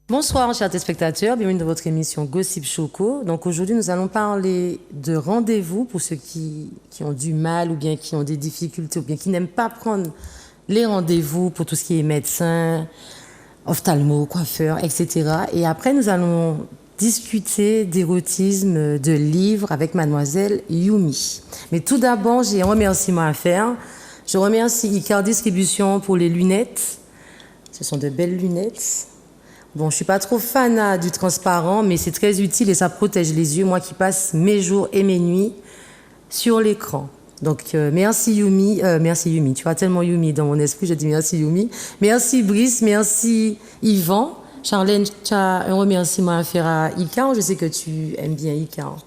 Bonsoir chers téléspectateurs, bienvenue dans votre émission Gossip Choco. Donc aujourd'hui nous allons parler de rendez-vous pour ceux qui ont du mal ou bien qui ont des difficultés ou bien qui n'aiment pas prendre les rendez-vous pour tout ce qui est médecin, ophtalmo, coiffeur, etc. Et après nous allons discuter d'érotisme, de livres avec mademoiselle Yumi. Mais tout d'abord j'ai un remerciement à faire. Je remercie Icar Distribution pour les lunettes. Ce sont de belles lunettes. Bon, je suis pas trop fan du transparent, mais c'est très utile et ça protège les yeux. Moi qui passe mes jours et mes nuits sur l'écran. Donc, merci Yumi. Merci Yumi. Tu vois tellement Yumi dans mon esprit, je dis merci Yumi. Merci Brice, merci Yvan. Charlène, tu as un remerciement à faire à Icar. Je sais que tu aimes bien Icar.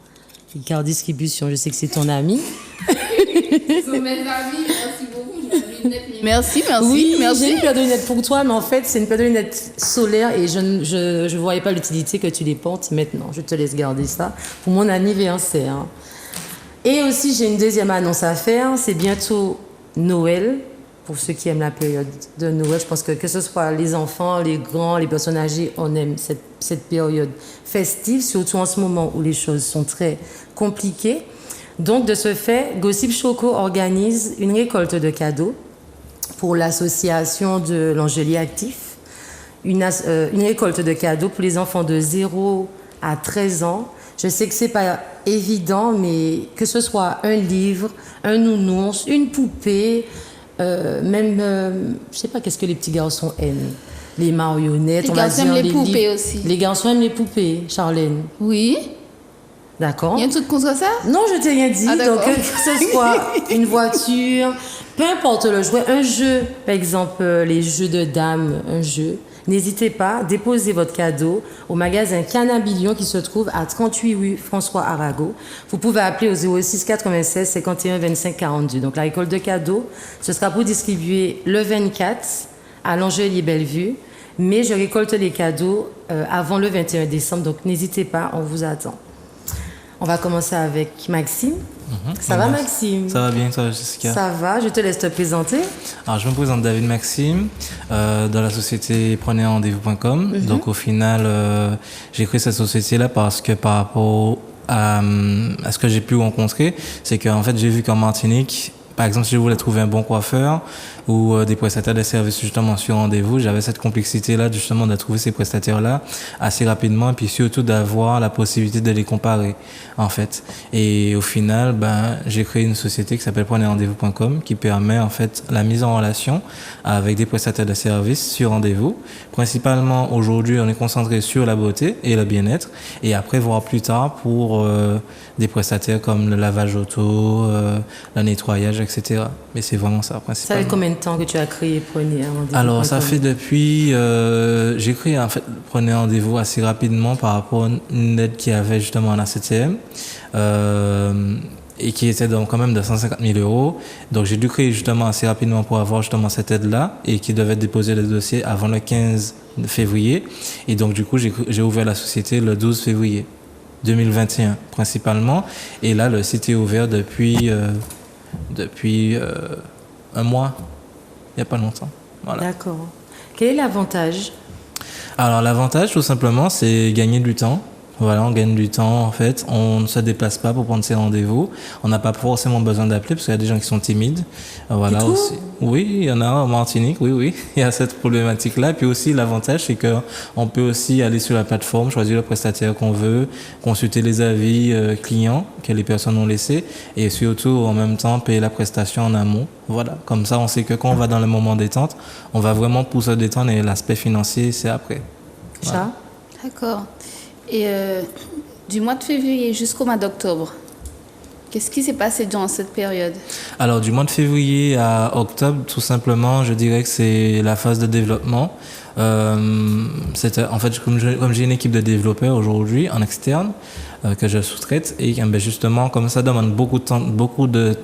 Icar Distribution, je sais que c'est ton ami. Ce sont mes amis, merci beaucoup. Merci. Oui, merci. J'ai une paire de lunettes pour toi, mais en fait, c'est une paire de lunettes solaires et je ne voyais pas l'utilité que tu les portes maintenant. Je te laisse garder ça pour mon anniversaire. Et aussi, j'ai une deuxième annonce à faire. C'est bientôt Noël. Pour ceux qui aiment la période de Noël, je pense que ce soit les enfants, les grands, les personnes âgées, on aime cette période festive, surtout en ce moment où les choses sont très compliquées. Donc, de ce fait, Gossip Choco organise une récolte de cadeaux pour l'association de l'Angelier Actif, une récolte de cadeaux pour les enfants de 0 à 13 ans. Je sais que c'est pas évident, mais que ce soit un livre, un nounours, une poupée, même, je sais pas qu'est-ce que les petits garçons aiment. Les marionnettes, les garçons aiment les poupées livres. Aussi. Les garçons aiment les poupées, Charlène. Oui. D'accord. Il y a un truc contre ça? Non, je t'ai rien dit. Donc, que ce soit une voiture, peu importe le jouet, un jeu, par exemple, les jeux de dames, un jeu, n'hésitez pas, déposez votre cadeau au magasin Canabilion qui se trouve à 38 rue François Arago. Vous pouvez appeler au 06 96 51 25 42. Donc, la récolte de cadeaux, ce sera pour distribuer le 24 à l'Angelier Bellevue. Mais je récolte les cadeaux avant le 21 décembre. Donc, n'hésitez pas, on vous attend. On va commencer avec Maxime. Ça va, Maxime? Ça va bien, toi, Jessica? Ça va, je te laisse te présenter. Alors, je me présente David Maxime, dans la société prenezrendez-vous.com. Donc, au final, j'ai créé cette société-là parce que par rapport à ce que j'ai pu rencontrer, c'est qu'en fait, j'ai vu qu'en Martinique, par exemple, si je voulais trouver un bon coiffeur ou des prestataires de services justement sur rendez-vous, j'avais cette complexité-là justement de trouver ces prestataires-là assez rapidement et puis surtout d'avoir la possibilité de les comparer en fait. Et au final, j'ai créé une société qui s'appelle prenezrendez-vous.com qui permet en fait la mise en relation avec des prestataires de services sur rendez-vous. Principalement aujourd'hui, on est concentré sur la beauté et le bien-être et après voir plus tard pour des prestataires comme le lavage auto, le nettoyage, etc. Mais c'est vraiment ça, principalement. Ça fait combien de temps que tu as créé Prenez Rendez-vous? Alors, ça fait depuis... j'ai créé, en fait, Prenez Rendez-vous assez rapidement par rapport à une aide qu'il y avait justement en ACTM et qui était donc quand même de 150 000 euros. Donc, j'ai dû créer justement assez rapidement pour avoir justement cette aide-là et qui devait déposer le dossier avant le 15 février. Et donc, du coup, j'ai ouvert la société le 12 février 2021 principalement. Et là, le site est ouvert depuis un mois, il n'y a pas longtemps. Voilà. D'accord. Quel est l'avantage? Alors l'avantage tout simplement c'est gagner du temps. Voilà, on gagne du temps en fait, on ne se déplace pas pour prendre ses rendez-vous, on n'a pas forcément besoin d'appeler parce qu'il y a des gens qui sont timides. Voilà aussi. Oui, il y en a en Martinique, oui, il y a cette problématique-là. Puis aussi l'avantage c'est que on peut aussi aller sur la plateforme, choisir le prestataire qu'on veut, consulter les avis clients que les personnes ont laissés et surtout en même temps payer la prestation en amont. Voilà, comme ça on sait que quand on va dans le moment détente, on va vraiment pour se détendre et l'aspect financier c'est après. Voilà. D'accord. Et du mois de février jusqu'au mois d'octobre, qu'est-ce qui s'est passé durant cette période? Alors, du mois de février à octobre, tout simplement, je dirais que c'est la phase de développement. En fait, comme j'ai une équipe de développeurs aujourd'hui en externe que je sous-traite et justement, comme ça demande beaucoup de temps, beaucoup de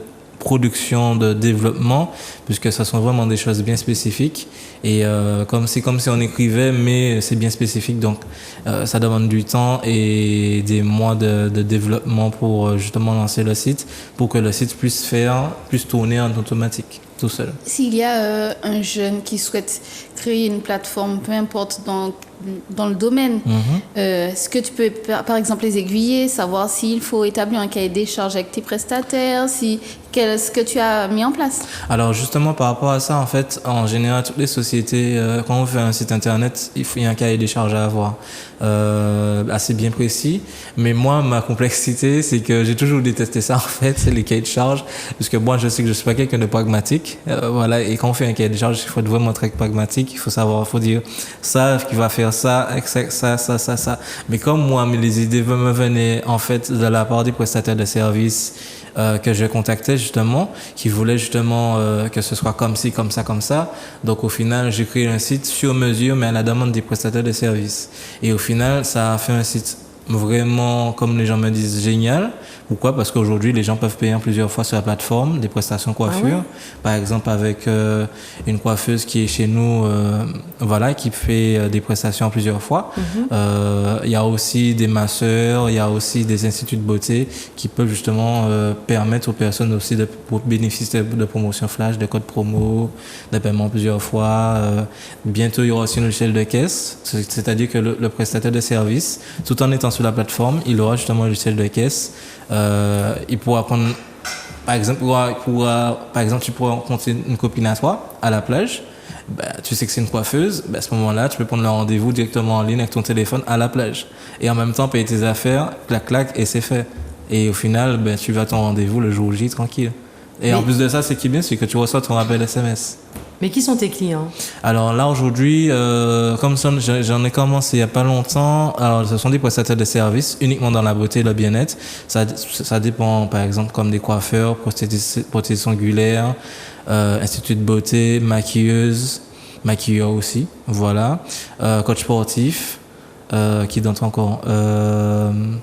production, de développement, puisque ça sont vraiment des choses bien spécifiques. Et c'est comme si on écrivait, mais c'est bien spécifique, donc ça demande du temps et des mois de développement pour justement lancer le site, pour que le site puisse tourner en automatique, tout seul. S'il y a un jeune qui souhaite créer une plateforme, peu importe dans le domaine, est-ce que tu peux, par exemple, les aiguiller, savoir s'il faut établir un cahier des charges avec tes prestataires, qu'est-ce que tu as mis en place? Alors justement, par rapport à ça, en fait, en général, toutes les sociétés, quand on fait un site internet, il y a un cahier des charges à avoir assez bien précis. Mais moi, ma complexité, c'est que j'ai toujours détesté ça, en fait, c'est les cahiers de charges, parce que moi, je sais que je suis pas quelqu'un de pragmatique, voilà. Et quand on fait un cahier de charges, il faut être vraiment très pragmatique. Il faut savoir, il faut dire ça, qui va faire ça. Mais comme moi, les idées me venaient en fait de la part des prestataires de services que je contactais justement, qui voulaient justement que ce soit comme ci, comme ça, comme ça. Donc au final, j'ai créé un site sur mesure, mais à la demande des prestataires de services. Et au final, ça a fait un site vraiment, comme les gens me disent, génial. Pourquoi? Parce qu'aujourd'hui, les gens peuvent payer en plusieurs fois sur la plateforme des prestations coiffure. Ah ouais? Par exemple, avec une coiffeuse qui est chez nous, voilà, qui fait des prestations en plusieurs fois. Il y a aussi des masseurs, il y a aussi des instituts de beauté qui peuvent justement permettre aux personnes aussi de bénéficier de promotions flash, de codes promo, de paiement plusieurs fois. Bientôt, il y aura aussi une logiciel de caisse, c'est-à-dire que le prestataire de service, tout en étant sur la plateforme, il aura justement un logiciel de caisse. Il pourra prendre, par exemple, tu pourras rencontrer une copine à toi à la plage. Tu sais que c'est une coiffeuse. À ce moment-là, tu peux prendre le rendez-vous directement en ligne avec ton téléphone à la plage. Et en même temps, payer tes affaires, clac, et c'est fait. Et au final, tu vas à ton rendez-vous le jour J tranquille. Et en plus de ça, ce qui est bien, c'est que tu reçois ton rappel SMS. Mais qui sont tes clients? Alors là, aujourd'hui, comme ça, j'en ai commencé il n'y a pas longtemps. Alors, ce sont des prestataires de services uniquement dans la beauté et le bien-être. Ça dépend, par exemple, comme des coiffeurs, prothèses ongulaires, institut de beauté, maquilleurs aussi, voilà. Coach sportif, qui donne encore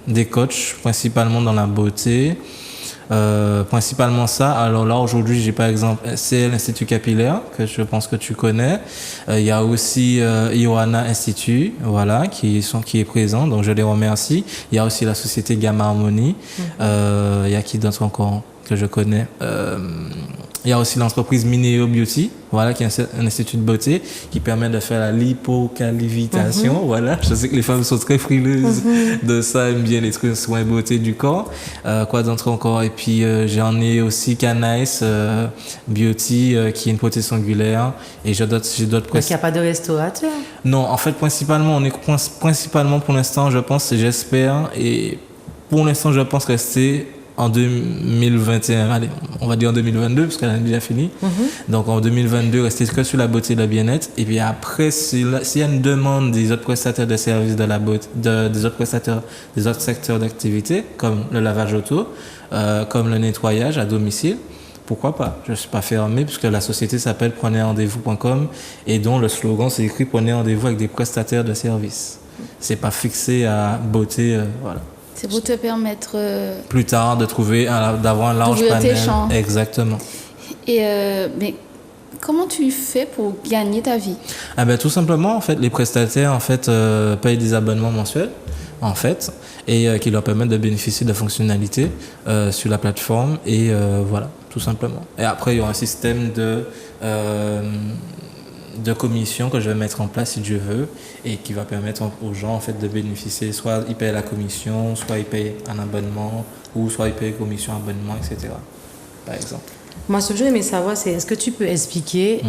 des coachs, principalement dans la beauté. Principalement ça. Alors là, aujourd'hui, j'ai par exemple l'Institut Capillaire, que je pense que tu connais. Il y a aussi Ioana Institut, voilà, qui est présent, donc je les remercie. Il y a aussi la société Gamma Harmonie. Il y a qui d'autre encore que je connais. Il y a aussi l'entreprise Mineo Beauty, voilà, qui est un institut de beauté qui permet de faire la lipocalivitation, voilà. Je sais que les femmes sont très frileuses de ça, aiment bien les trucs soins beauté du corps. Quoi d'autre encore? Et puis j'en ai aussi Canice Beauty, qui est une prothèse ongulaire. Et j'ai d'autres Donc il n'y a pas de restaurateur? Non, en fait, principalement pour l'instant, j'espère, et pour l'instant, je pense rester en 2021, allez, on va dire en 2022, parce qu'elle est déjà finie. Donc en 2022, rester que sur la beauté et le bien-être. Et puis après, s'il y a une demande des autres prestataires de services de la beauté, des autres prestataires des autres secteurs d'activité, comme le lavage auto, comme le nettoyage à domicile, pourquoi pas? Je ne suis pas fermé, puisque la société s'appelle prenezrendez-vous.com et dont le slogan, c'est écrit Prenez rendez-vous avec des prestataires de services. C'est pas fixé à beauté, voilà. C'est pour te permettre plus tard d'avoir un large panel. Tes champs. Exactement. Et mais comment tu fais pour gagner ta vie? Tout simplement, en fait, les prestataires payent des abonnements mensuels, en fait, et qui leur permettent de bénéficier de fonctionnalités sur la plateforme, et voilà, tout simplement. Et après, il y aura un système de commission que je vais mettre en place si Dieu veut, et qui va permettre aux gens en fait de bénéficier, soit ils payent la commission, soit ils payent un abonnement, ou soit ils payent commission, abonnement, etc. par exemple. Moi, ce que j'aimerais savoir, c'est est-ce que tu peux expliquer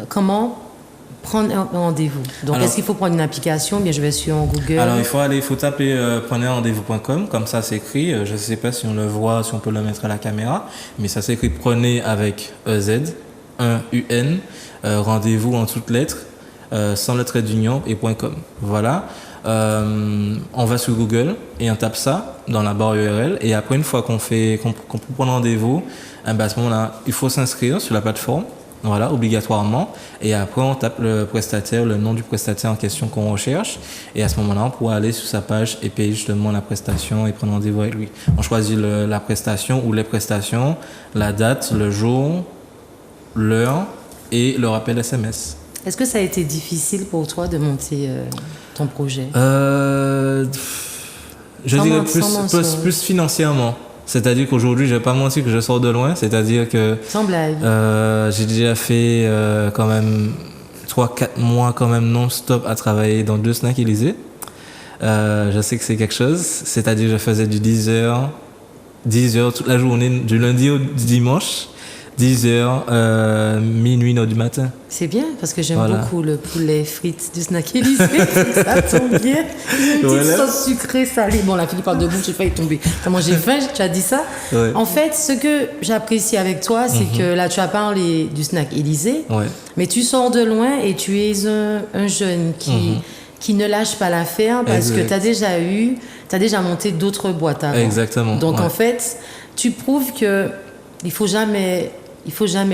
comment prendre un rendez-vous? Donc, est-ce qu'il faut prendre une application? Bien, je vais sur Google. Alors, il faut taper prenezrendez-vous.com, comme ça c'est écrit. Je ne sais pas si on le voit, si on peut le mettre à la caméra, mais ça s'écrit prenez avec EZ, 1UN, rendez-vous en toutes lettres, sans le trait d'union et .com. Voilà. On va sur Google et on tape ça dans la barre URL, et après, une fois qu'on peut prendre rendez-vous, à ce moment-là, il faut s'inscrire sur la plateforme. voilà, obligatoirement. Et après, on tape le prestataire, le nom du prestataire en question qu'on recherche. Et à ce moment-là, on pourra aller sur sa page et payer justement la prestation et prendre rendez-vous avec lui. On choisit la prestation ou les prestations, la date, le jour, l'heure et le rappel SMS. Est-ce que ça a été difficile pour toi de monter ton projet? Je dirais plus financièrement. C'est-à-dire qu'aujourd'hui, je vais pas mentir que je sors de loin. C'est-à-dire que sans blague. J'ai déjà fait quand même 3-4 mois quand même non-stop à travailler dans 2 snacks Élysée. Je sais que c'est quelque chose. C'est-à-dire que je faisais du 10h toute la journée, du lundi au dimanche. 10h, minuit, 1h du matin. C'est bien, parce que j'aime beaucoup le poulet frites du snack Élysée. Ça tombe bien. Une petite sauce sucrée, salée. Bon, la Philippe parle debout, j'ai failli tomber. Comment j'ai faim, tu as dit ça. Ouais. En fait, ce que j'apprécie avec toi, c'est que là, tu as parlé du snack Élysée, mais tu sors de loin et tu es un jeune qui ne lâche pas l'affaire parce que tu as déjà monté d'autres boîtes avant. Exactement. Donc, en fait, tu prouves que il faut jamais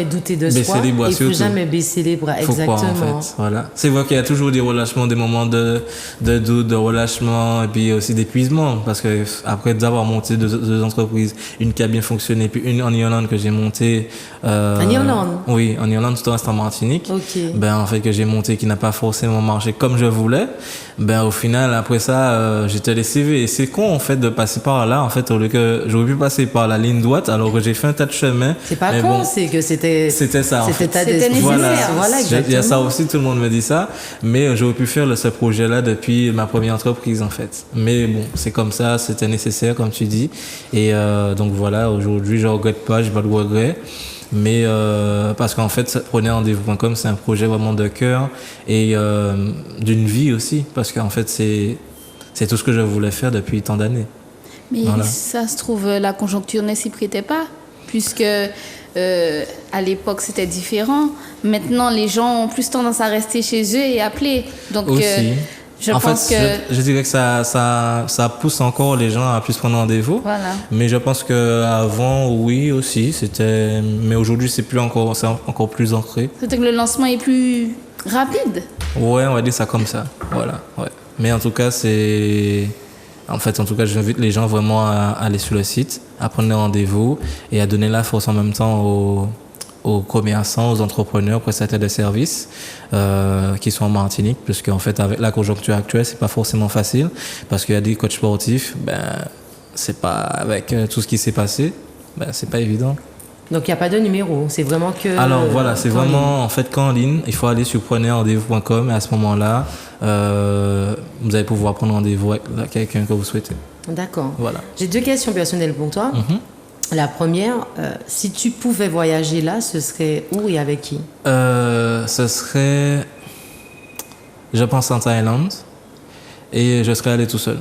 douter de soi. Il ne faut jamais baisser les bras. Faut exactement. Croire, en fait. Voilà. C'est vrai qu'il y a toujours des relâchements, des moments de doute, de relâchement et puis aussi d'épuisement. Parce que après d'avoir monté 2 entreprises, une qui a bien fonctionné, puis une en Irlande que j'ai montée. En Irlande? Oui, en Irlande, tout en restant en Martinique. Okay. En fait, que j'ai monté, qui n'a pas forcément marché comme je voulais. Au final, après ça, j'étais les CV. Et c'est con, en fait, de passer par là. En fait, au lieu que j'aurais pu passer par la ligne droite, alors que j'ai fait un tas de chemins. C'est pas con, c'est que c'était ça, en fait. C'était nécessaire. Voilà, exactement. Il y a ça aussi, tout le monde me dit ça. Mais j'aurais pu faire ce projet-là depuis ma première entreprise, en fait. Mais bon, c'est comme ça, c'était nécessaire, comme tu dis. Et donc voilà, aujourd'hui, je regrette pas, j'ai pas de regrets. Mais parce qu'en fait, prenez rendez-vous.com, c'est un projet vraiment de cœur et d'une vie aussi. Parce qu'en fait, c'est tout ce que je voulais faire depuis tant d'années. Mais ça se trouve, la conjoncture ne s'y prêtait pas, puisque à l'époque c'était différent. Maintenant, les gens ont plus tendance à rester chez eux et appeler. Donc, aussi. Je pense que je dirais que ça pousse encore les gens à plus prendre rendez-vous. Voilà. Mais je pense qu'avant, oui aussi, c'était. Mais aujourd'hui, c'est encore plus ancré. C'est que le lancement est plus rapide. Ouais, on va dire ça comme ça. Voilà. Ouais. Mais en tout cas, j'invite les gens vraiment à aller sur le site, à prendre rendez-vous et à donner la force en même temps aux commerçants, aux entrepreneurs, prestataires de services qui sont en Martinique, puisque en fait avec la conjoncture actuelle c'est pas forcément facile parce qu'il y a des coachs sportifs, c'est pas avec tout ce qui s'est passé, c'est pas évident. Donc il n'y a pas de numéro, c'est vraiment que. Alors voilà, c'est vraiment en fait qu'en ligne, il faut aller sur prenezrendez-vous.com et à ce moment-là, vous allez pouvoir prendre rendez-vous avec quelqu'un que vous souhaitez. D'accord. Voilà. J'ai 2 questions personnelles pour toi. La première, si tu pouvais voyager là, ce serait où et avec qui? Ce serait, je pense, en Thaïlande et je serais allé tout seul.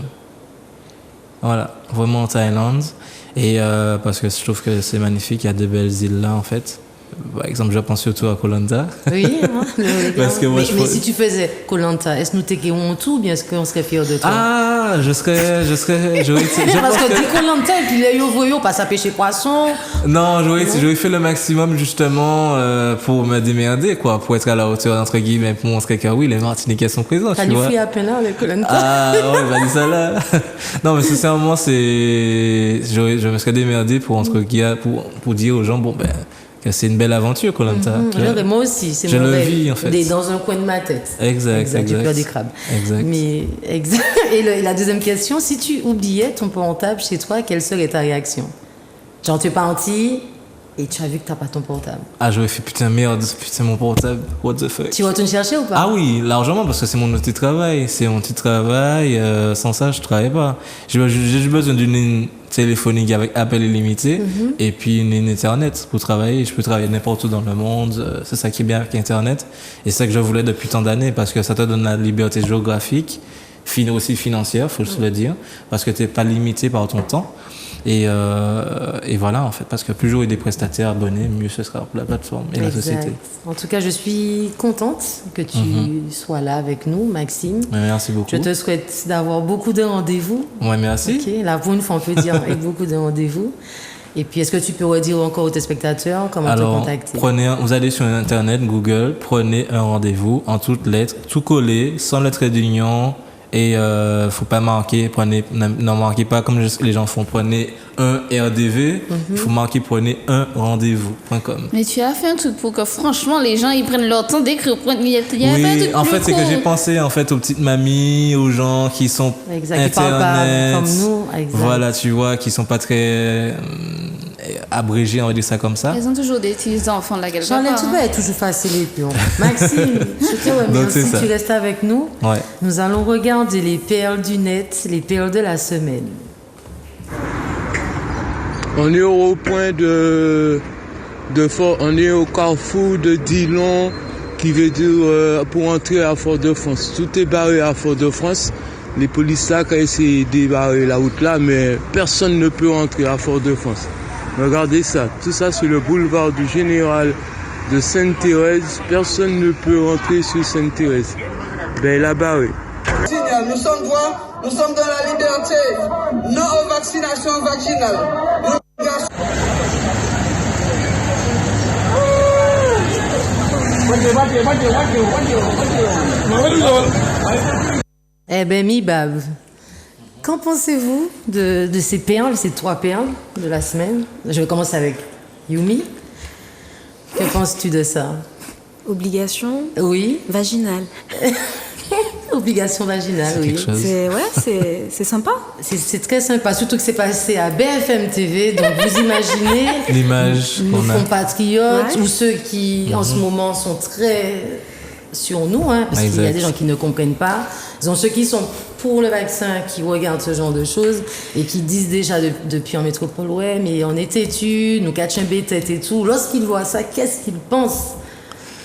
Voilà, vraiment en Thaïlande. Et parce que je trouve que c'est magnifique, il y a de belles îles là en fait. Par exemple, je pense surtout à Koh Lanta. Oui, parce que moi, mais si tu faisais Koh Lanta, est-ce que nous t'écrivons tout ou bien est-ce qu'on serait fiers de toi? Ah, je serais. Parce que dis Koh Lanta et puis là, on passe à pêcher poisson. Non, j'aurais fait le maximum justement pour me démerder, quoi, pour être à la hauteur, entre guillemets, pour montrer que oui, les Martiniquais sont présents. T'as du fruit à peine là avec Koh Lanta. Ah, ouais, dis ça là. Non, mais sincèrement, je me serais démerdé pour dire aux gens, que c'est une belle aventure, Koh Lanta. Moi aussi, c'est je mon le rêve. vis, en fait. Dans un coin de ma tête. Exact. J'ai peur des crabes. Exact. Et la deuxième question, si tu oubliais ton portable chez toi, quelle serait ta réaction? Genre, tu es parti et tu as vu que tu n'as pas ton portable. Ah, j'aurais fait putain, merde, mon portable, what the fuck. Tu retournes chercher ou pas? Ah oui, largement, parce que c'est mon outil de travail. C'est mon outil de travail. Sans ça, je ne travaille pas. J'ai besoin d'une ligne téléphonique avec appel illimité et puis une ligne Internet pour travailler. Je peux travailler n'importe où dans le monde. C'est ça qui est bien avec Internet. Et c'est ça que je voulais depuis tant d'années parce que ça te donne la liberté géographique, aussi financière, faut juste le dire, parce que tu n'es pas limité par ton temps. Et voilà, en fait, parce que plus j'aurai des prestataires abonnés, mieux ce sera pour la plateforme et la société. En tout cas, je suis contente que tu sois là avec nous, Maxime. Merci beaucoup. Je te souhaite d'avoir beaucoup de rendez-vous. Ouais, merci. Ok, là, pour une fois, on peut dire avec beaucoup de rendez-vous. Et puis, est-ce que tu peux redire encore aux téléspectateurs comment te contacter? Vous allez sur Internet, Google, prenez un rendez-vous en toutes lettres, tout collé, sans le trait d'union. Et faut pas marquer, n'en marquez pas comme les gens font, prenez un RDV, il faut marquer prenez un rendez-vous.com. Mais tu as fait un truc pour que franchement les gens ils prennent leur temps d'écrire. Oui, en fait c'est que j'ai pensé en fait aux petites mamies, aux gens qui sont Internet, qui parlent pas comme nous, voilà tu vois, qui sont pas très abrégés, on va dire ça comme ça. Ils ont toujours des petits enfants là quelque part. Tout va être toujours facile et puis Maxime, je te remercie, tu restes avec nous. Ouais. Nous allons regarder les perles du net, les perles de la semaine. On est au point on est au carrefour de Dillon, qui veut dire pour entrer à Fort-de-France. Tout est barré à Fort-de-France. Les policiers ont essayé de débarrer la route là, mais personne ne peut entrer à Fort-de-France. Regardez ça, tout ça sur le boulevard du Général de Sainte-Thérèse. Personne ne peut rentrer sur Sainte-Thérèse. Ben, il a barré. Nous sommes droits, nous sommes dans la liberté. Non aux vaccinations vaginales. Eh ben, Mibab, qu'en pensez-vous de ces perles, ces 3 perles de la semaine? Je vais commencer avec Yumi. Que penses-tu de ça? Obligation Oui. vaginale. Obligation vaginale, oui. C'est sympa. C'est très sympa, surtout que c'est passé à BFM TV, donc vous imaginez l'image nos compatriotes ou ceux qui en ce moment sont très sur nous, parce qu'il y a des gens qui ne comprennent pas. Ils ont ceux qui sont pour le vaccin, qui regardent ce genre de choses et qui disent déjà depuis en métropole, ouais, mais on est têtus, nous catchons bêtête et tout. Lorsqu'ils voient ça, qu'est-ce qu'ils pensent?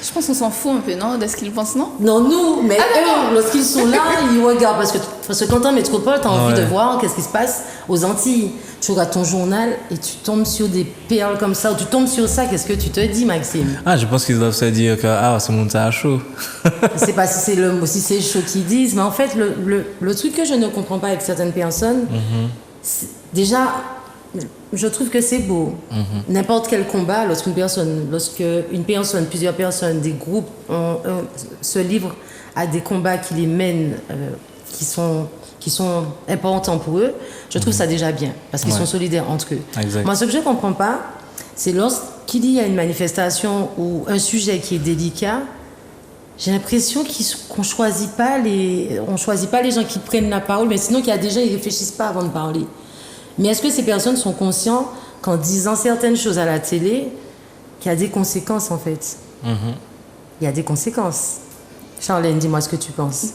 Je pense qu'on s'en fout un peu, non? De ce qu'ils pensent, non? Non, nous, mais eux, lorsqu'ils sont là, ils regardent. Parce que quand t'es en métropole, t'as envie de voir qu'est-ce qui se passe aux Antilles. Tu regardes ton journal et tu tombes sur des perles comme ça, ou tu tombes sur ça, qu'est-ce que tu te dis, Maxime? Je pense qu'ils doivent se dire que c'est mon tas chaud. Je sais pas si c'est chaud qu'ils disent, mais en fait, le truc que je ne comprends pas avec certaines personnes, c'est, déjà, je trouve que c'est beau. N'importe quel combat, lorsqu'une personne, plusieurs personnes, des groupes se livrent à des combats qui les mènent, qui sont importants pour eux, je trouve ça déjà bien, parce qu'ils sont solidaires entre eux. Exact. Moi, ce que je ne comprends pas, c'est lorsqu'il y a une manifestation ou un sujet qui est délicat, j'ai l'impression qu'on ne choisit pas les gens qui prennent la parole, mais sinon qu'il y a des gens qui ne réfléchissent pas avant de parler. Mais est-ce que ces personnes sont conscientes qu'en disant certaines choses à la télé, qu'il y a des conséquences en fait? Il y a des conséquences. Charlène, dis-moi ce que tu penses.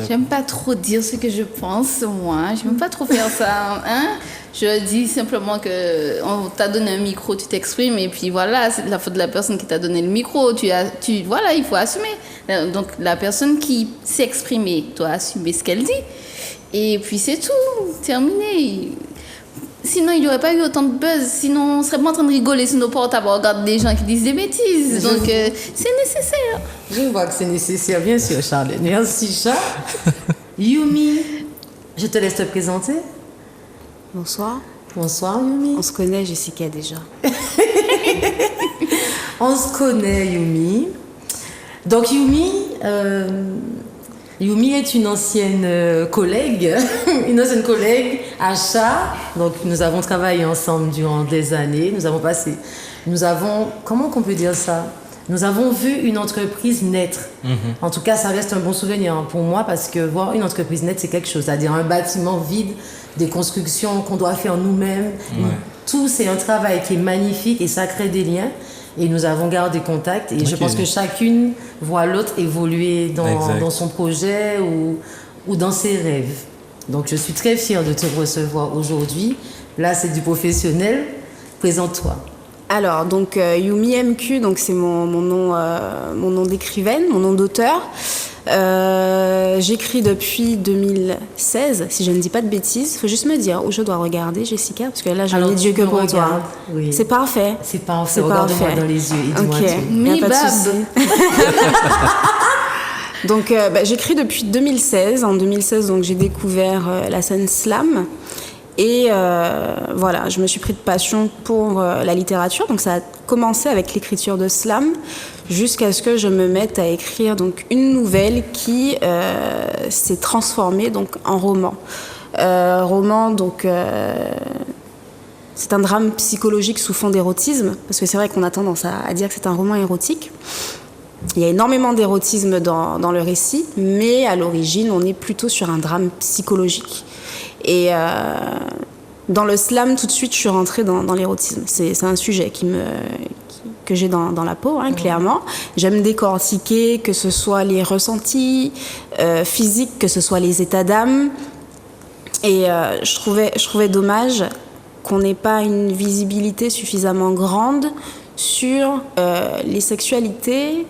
J'aime pas trop dire ce que je pense, moi. J'aime pas trop faire ça. Je dis simplement que on t'a donné un micro, tu t'exprimes, et puis voilà, c'est la faute de la personne qui t'a donné le micro. Voilà, il faut assumer. Donc la personne qui s'est exprimée doit assumer ce qu'elle dit. Et puis c'est tout, terminé. Sinon, il n'y aurait pas eu autant de buzz. Sinon, on ne serait pas en train de rigoler sur nos portables à regarder des gens qui disent des bêtises. Donc, c'est nécessaire. Je vois que c'est nécessaire, bien sûr, Charlène. Merci, Charles. Yumi, je te laisse te présenter. Bonsoir. Bonsoir, Yumi. On se connaît, Jessica, déjà. On se connaît, Yumi. Donc, Yumi est une ancienne collègue achat. Donc, nous avons travaillé ensemble durant des années. Comment qu'on peut dire ça? Nous avons vu une entreprise naître. En tout cas, ça reste un bon souvenir pour moi, parce que voir une entreprise naître, c'est quelque chose. C'est-à-dire un bâtiment vide, des constructions qu'on doit faire nous-mêmes. Tout, c'est un travail qui est magnifique et ça crée des liens. Et nous avons gardé contact. Et je pense que chacune voit l'autre évoluer dans son projet ou dans ses rêves. Donc, je suis très fière de te recevoir aujourd'hui. Là, c'est du professionnel. Présente-toi. Alors, donc, Yumi MQ, donc c'est mon nom d'écrivaine, mon nom d'auteur. J'écris depuis 2016, si je ne dis pas de bêtises. Il faut juste me dire où je dois regarder, Jessica, parce que là, je n'ai Dieu que pour toi. Oui. C'est parfait. C'est parfait. Regarde-moi dans les yeux et dis-moi tout. Il n'y a pas de souci. Donc, j'écris depuis 2016. En 2016, donc, j'ai découvert la scène slam. Et voilà, je me suis pris de passion pour la littérature. Donc ça a commencé avec l'écriture de slam jusqu'à ce que je me mette à écrire donc une nouvelle qui s'est transformée donc en roman. C'est un drame psychologique sous fond d'érotisme, parce que c'est vrai qu'on a tendance à dire que c'est un roman érotique. Il y a énormément d'érotisme dans le récit, mais à l'origine, on est plutôt sur un drame psychologique. Et dans le slam, tout de suite, je suis rentrée dans l'érotisme. C'est un sujet que j'ai dans la peau, clairement. J'aime décortiquer, que ce soit les ressentis physiques, que ce soit les états d'âme. Et je trouvais dommage qu'on n'ait pas une visibilité suffisamment grande sur les sexualités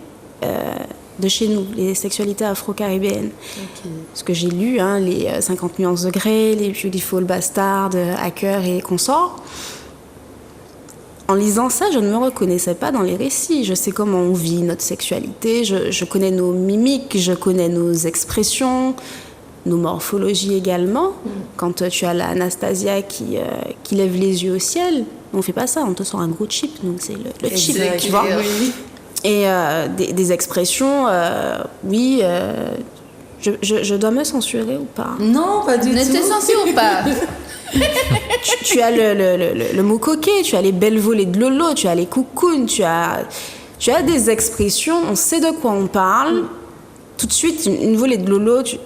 de chez nous, les sexualités afro-caribéennes. Okay. Parce que j'ai lu les 50 nuances de Grey, les Beautiful Bastard, Hacker et consorts. En lisant ça, je ne me reconnaissais pas dans les récits. Je sais comment on vit notre sexualité, je connais nos mimiques, je connais nos expressions, nos morphologies également. Quand tu as l'Anastasia qui lève les yeux au ciel, on ne fait pas ça, on te sort un gros chip, donc c'est le chip, tu vois. Oui. Et des expressions, oui, je dois me censurer ou pas? Non, pas du tout. Ne te censure pas. tu as le mot coquet, tu as les belles volées de Lolo, tu as les coucounes, tu as des expressions, on sait de quoi on parle. Tout de suite, une volée de Lolo, tu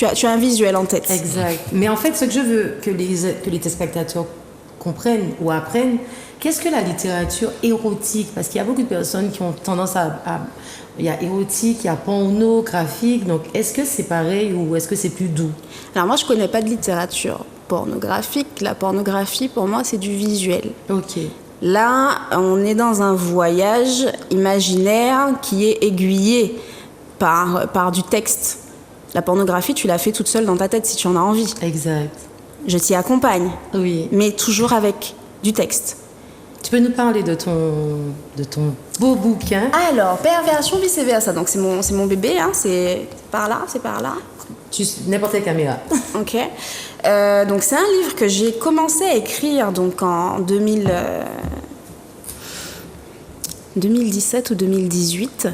as un visuel en tête. Exact. Mais en fait, ce que je veux que les téléspectateurs comprennent ou apprennent, qu'est-ce que la littérature érotique? Parce qu'il y a beaucoup de personnes qui ont tendance il y a érotique, il y a pornographique. Donc, est-ce que c'est pareil ou est-ce que c'est plus doux? Alors, moi, je ne connais pas de littérature pornographique. La pornographie, pour moi, c'est du visuel. Ok. Là, on est dans un voyage imaginaire qui est aiguillé par du texte. La pornographie, tu la fais toute seule dans ta tête si tu en as envie. Exact. Je t'y accompagne. Oui. Mais toujours avec du texte. Tu peux nous parler de ton beau bouquin? Alors, Perversion vice-versa. Donc, c'est mon bébé, c'est par là. N'importe quelle caméra. Ok. Donc, c'est un livre que j'ai commencé à écrire donc, en 2017 ou 2018,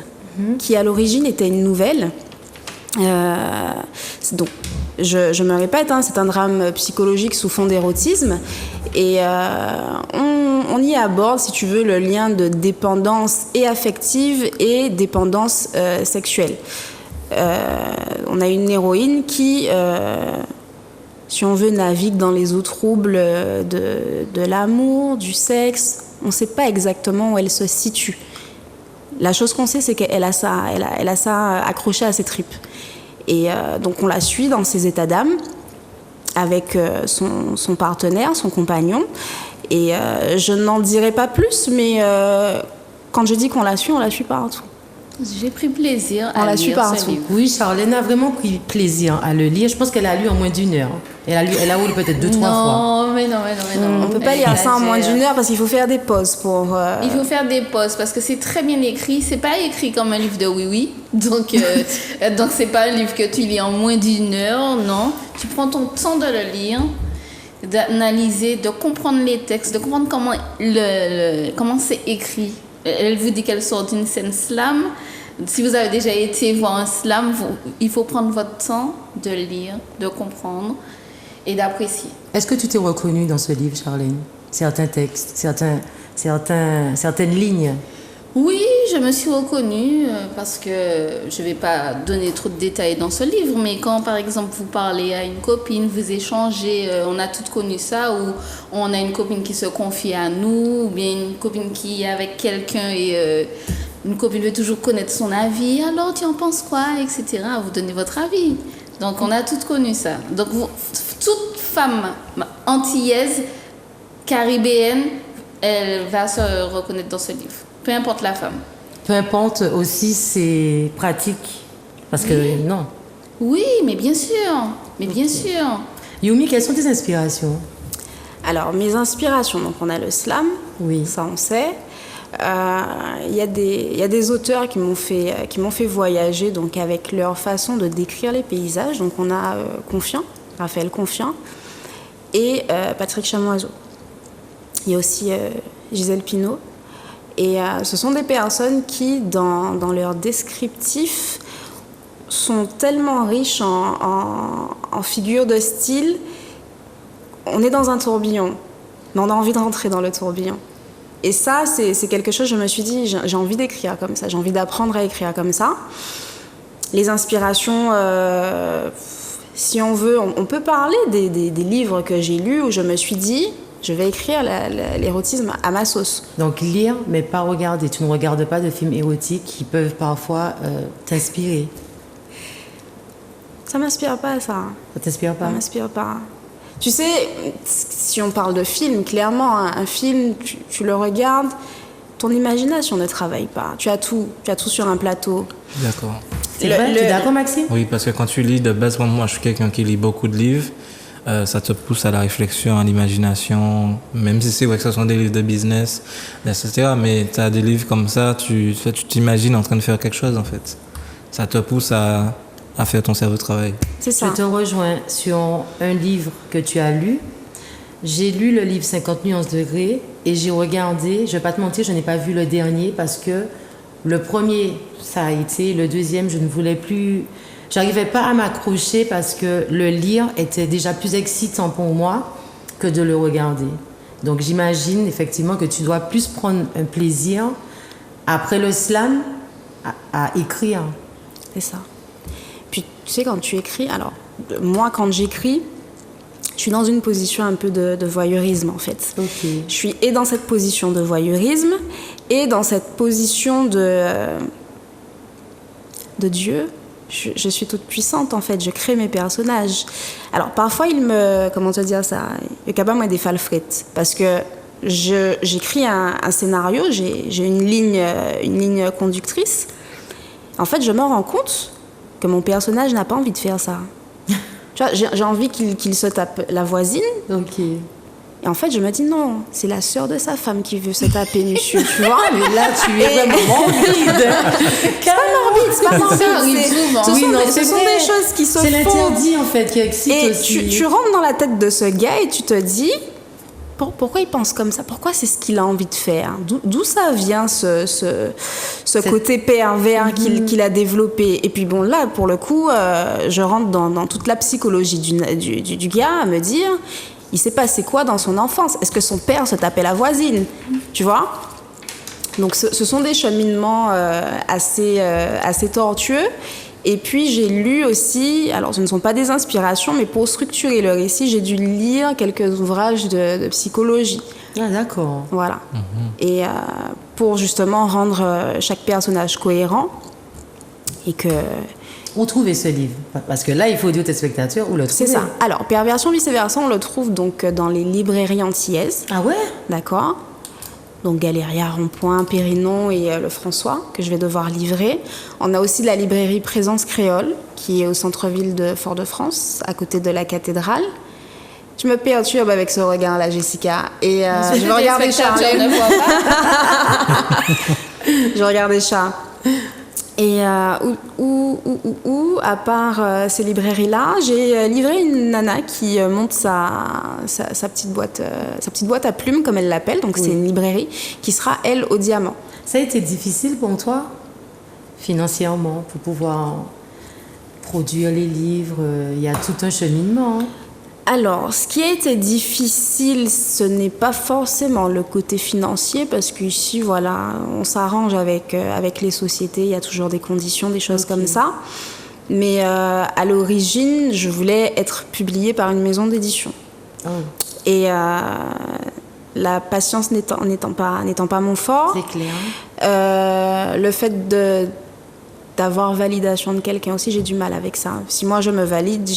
qui à l'origine était une nouvelle. Donc, je me répète, c'est un drame psychologique sous fond d'érotisme. Et on y aborde, si tu veux, le lien de dépendance et affective et dépendance sexuelle. On a une héroïne qui, si on veut, navigue dans les eaux troubles de l'amour, du sexe. On ne sait pas exactement où elle se situe. La chose qu'on sait, c'est qu'elle a ça accroché à ses tripes. Et donc on la suit dans ses états d'âme avec son partenaire, son compagnon. Et je n'en dirai pas plus, mais quand je dis qu'on la suit partout. J'ai pris plaisir à lire ce livre. Oui, Charlène a vraiment pris plaisir à le lire. Je pense qu'elle a lu en moins d'1 heure. Elle a lu peut-être 2-3 fois. Non, mais non. On ne peut pas lire ça en moins d'1 heure parce qu'il faut faire des pauses pour... Il faut faire des pauses parce que c'est très bien écrit. C'est pas écrit comme un livre de oui-oui. Donc c'est pas un livre que tu lis en moins d'1 heure, non. Tu prends ton temps de le lire, d'analyser, de comprendre les textes, de comprendre comment c'est écrit. Elle vous dit qu'elle sort d'une scène slam. Si vous avez déjà été voir un slam, il faut prendre votre temps de lire, de comprendre et d'apprécier. Est-ce que tu t'es reconnue dans ce livre, Charlène? Certains textes, certaines lignes? Oui, je me suis reconnue parce que je ne vais pas donner trop de détails dans ce livre, mais quand par exemple vous parlez à une copine, vous échangez, on a toutes connu ça, où on a une copine qui se confie à nous, ou bien une copine qui est avec quelqu'un et une copine veut toujours connaître son avis, alors tu en penses quoi, etc. Vous donnez votre avis. Donc on a toutes connu ça. Donc toute femme antillaise, caribéenne, elle va se reconnaître dans ce livre. Peu importe la femme. Peu importe aussi ses pratiques. Parce que non. Oui, mais bien sûr. Bien sûr. Yumi, quelles sont tes inspirations? Alors, mes inspirations, donc on a le slam, oui. Ça on sait. Il y a des auteurs qui m'ont fait voyager donc avec leur façon de décrire les paysages. Donc on a Raphaël Confiant. et Patrick Chamoiseau. Il y a aussi Gisèle Pineau. Et ce sont des personnes qui, dans leur descriptif, sont tellement riches en figures de style. On est dans un tourbillon, mais on a envie de rentrer dans le tourbillon. Et ça, c'est quelque chose, je me suis dit, j'ai envie d'écrire comme ça, j'ai envie d'apprendre à écrire comme ça. Les inspirations, si on veut, on peut parler des livres que j'ai lus où je me suis dit, je vais écrire l'érotisme à ma sauce. Donc lire, mais pas regarder. Tu ne regardes pas de films érotiques qui peuvent parfois t'inspirer. Ça m'inspire pas, ça. Ça t'inspire pas? Ça m'inspire pas. Tu sais, si on parle de film, clairement, un film, tu le regardes, ton imagination ne travaille pas. Tu as tout sur un plateau. D'accord. C'est vrai, tu es d'accord, Maxime? Oui, parce que quand tu lis de base, moi je suis quelqu'un qui lit beaucoup de livres, ça te pousse à la réflexion, à l'imagination, même si c'est vrai que ce sont des livres de business, etc. Mais tu as des livres comme ça, tu t'imagines en train de faire quelque chose en fait. Ça te pousse à faire ton cerveau travail. C'est ça. Je te rejoins sur un livre que tu as lu. J'ai lu le livre 50 nuances de Grey et j'ai regardé, je ne vais pas te mentir, je n'ai pas vu le dernier parce que le premier, ça a été, le deuxième, je ne voulais plus, j'arrivais pas à m'accrocher parce que le lire était déjà plus excitant pour moi que de le regarder. Donc j'imagine effectivement que tu dois plus prendre un plaisir après le slam à écrire. C'est ça. Puis tu sais, quand tu écris, alors moi quand j'écris, je suis dans une position un peu de voyeurisme en fait. Okay. Je suis et dans cette position de voyeurisme et dans cette position de Dieu. Je suis toute puissante en fait, je crée mes personnages. Alors parfois comment te dire ça, il y a quand même des falfrettes parce que j'écris un scénario, j'ai une ligne conductrice. En fait, je me rends compte que mon personnage n'a pas envie de faire ça. Tu vois, j'ai envie qu'il se tape la voisine. Ok. Et en fait, je me dis non, c'est la sœur de sa femme qui veut se taper monsieur, tu vois. Mais là, tu es vraiment morbide. C'est pas morbide. Ce sont des choses qui se font. C'est l'interdit, en fait, qui excite et aussi. Et tu rentres dans la tête de ce gars et tu te dis, pourquoi il pense comme ça? Pourquoi c'est ce qu'il a envie de faire? D'où ça vient ce côté pervers qu'il a développé? Et puis bon, là, pour le coup, je rentre dans toute la psychologie du gars à me dire, il s'est passé quoi dans son enfance? Est-ce que son père se tapait la voisine? Tu vois? Donc ce sont des cheminements assez tortueux. Et puis j'ai lu aussi, alors ce ne sont pas des inspirations, mais pour structurer le récit, j'ai dû lire quelques ouvrages de psychologie. Ah d'accord. Voilà. Et pour justement rendre chaque personnage cohérent et que... Où trouver ce livre? Parce que là, il faut dire aux téléspectateurs où le trouver. C'est ça. Alors, Perversion vice-versa, on le trouve donc dans les librairies antillaises. Ah ouais? D'accord. Donc Galéria, Rond-Point, Périnon et le François, que je vais devoir livrer. On a aussi la librairie Présence Créole, qui est au centre-ville de Fort-de-France, à côté de la cathédrale. Tu me perturbes avec ce regard là, Jessica. Et je vais regarder Charles. Je regardais Charles. Et à part ces librairies-là, j'ai livré une nana qui monte sa petite boîte à plumes, comme elle l'appelle. Donc, c'est une librairie qui sera, elle, au diamant. Ça a été difficile pour toi, financièrement, pour pouvoir produire les livres? Il y a tout un cheminement. Alors, ce qui a été difficile, ce n'est pas forcément le côté financier, parce qu'ici, voilà, on s'arrange avec les sociétés, il y a toujours des conditions, des choses comme ça. Mais à l'origine, je voulais être publiée par une maison d'édition. Oh. Et la patience n'étant pas mon fort, c'est clair. Le fait d'avoir validation de quelqu'un aussi, j'ai du mal avec ça. Si moi je me valide,